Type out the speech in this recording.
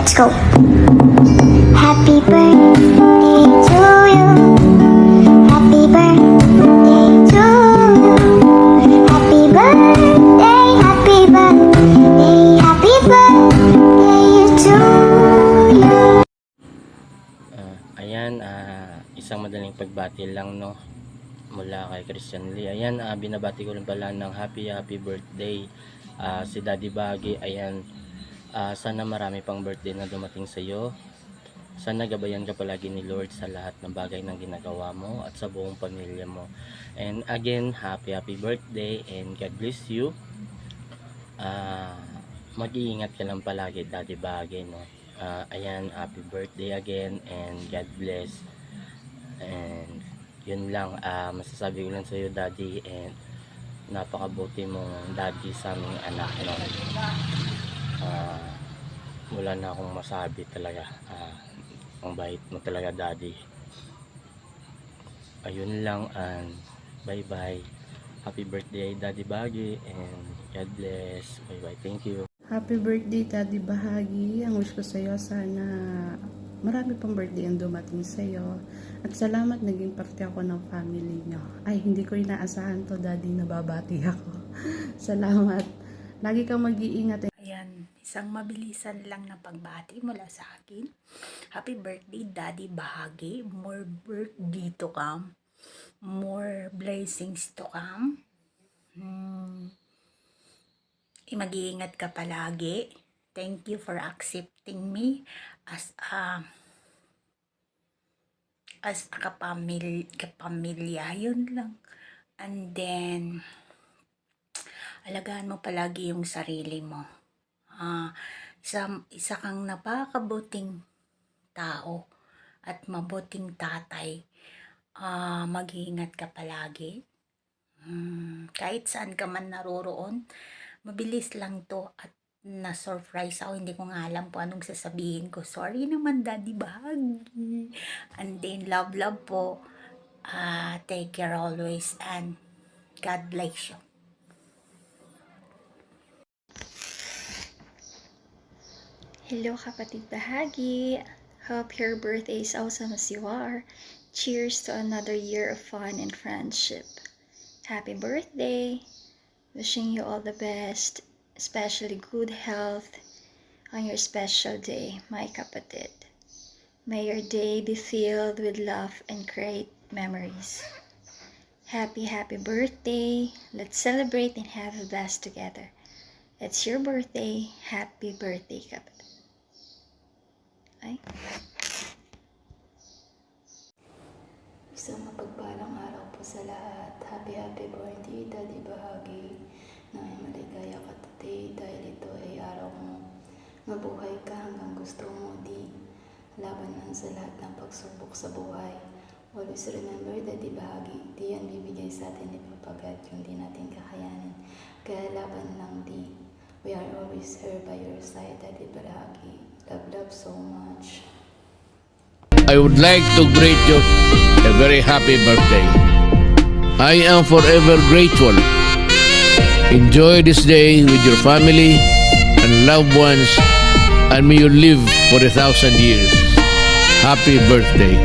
Let's go. Happy birthday to you. Happy birthday to you. Happy birthday, happy birthday, happy birthday to you. Ayan, isang madaling pagbati lang, no, mula kay Christian Lee. Ayan, binabati ko rin pala ng happy birthday si Daddy Baggy. Ayan, sana marami pang birthday na dumating sa iyo. Sana gabayan ka palagi ni Lord sa lahat ng bagay na ginagawa mo at sa buong pamilya mo. And again, happy birthday and God bless you. Mag-iingat ka lang palagi, Daddy Baggy, no. Ayan, happy birthday again and God bless. And yun lang, masasabi ko lang sa iyo, Daddy, and napakabuti mong daddy sa aming anak, no. Wala na akong masabi talaga. Ang bait mo talaga, Daddy. Ayun lang, and bye bye. Happy birthday, Daddy Baggy, and God bless. Bye bye. Thank you. Happy birthday, Daddy Bahagi. Ang wish ko sa'yo, sana marami pang birthday ang dumating sa'yo. At salamat, naging parte ako ng family nyo. Ay, hindi ko inaasahan to, Daddy, nababati ako. Salamat. Lagi kang mag-iingat. Ayan, isang mabilisan lang na pagbati mula sa akin. Happy birthday, Daddy Bahagi. More birthday to come. More blessings to come. Mag-iingat ka palagi. Thank you for accepting me as a kapamilya. Yun lang. And then, alagaan mo palagi yung sarili mo. Isa kang napakabuting tao at mabuting tatay. Mag-iingat ka palagi. Kahit saan ka man naroroon, mabilis lang to at na-surprise ako. Hindi ko nga alam po anong sasabihin ko. Sorry naman, Daddy Bahagi. And then, love po. Take care always and God bless you. Hello kapatid Bahagi! Hope your birthday is awesome as you are. Cheers to another year of fun and friendship. Happy birthday! Wishing you all the best, especially good health on your special day, my kapatid. May your day be filled with love and great memories. Happy birthday! Let's celebrate and have a blast together. It's your birthday. Happy birthday, kapatid. Ay. Isang mapagpalang araw po sa lahat. Happy birthday, Daddy Bahagi. Na may maligaya ka today dahil ito ay araw mo. Mabuhay ka hanggang gusto mo, di laban lang sa lahat ng pagsubok sa buhay. Always remember, Daddy Bahagi, di yan bibigay sa atin ni Papagat yung di natin kakayanin. Kaya laban lang, di. We are always here by your side, Daddy Bahagi. Love so much. I would like to greet you a very happy birthday. I am forever grateful. Enjoy this day with your family and loved ones, and may you live for 1,000 years. Happy birthday.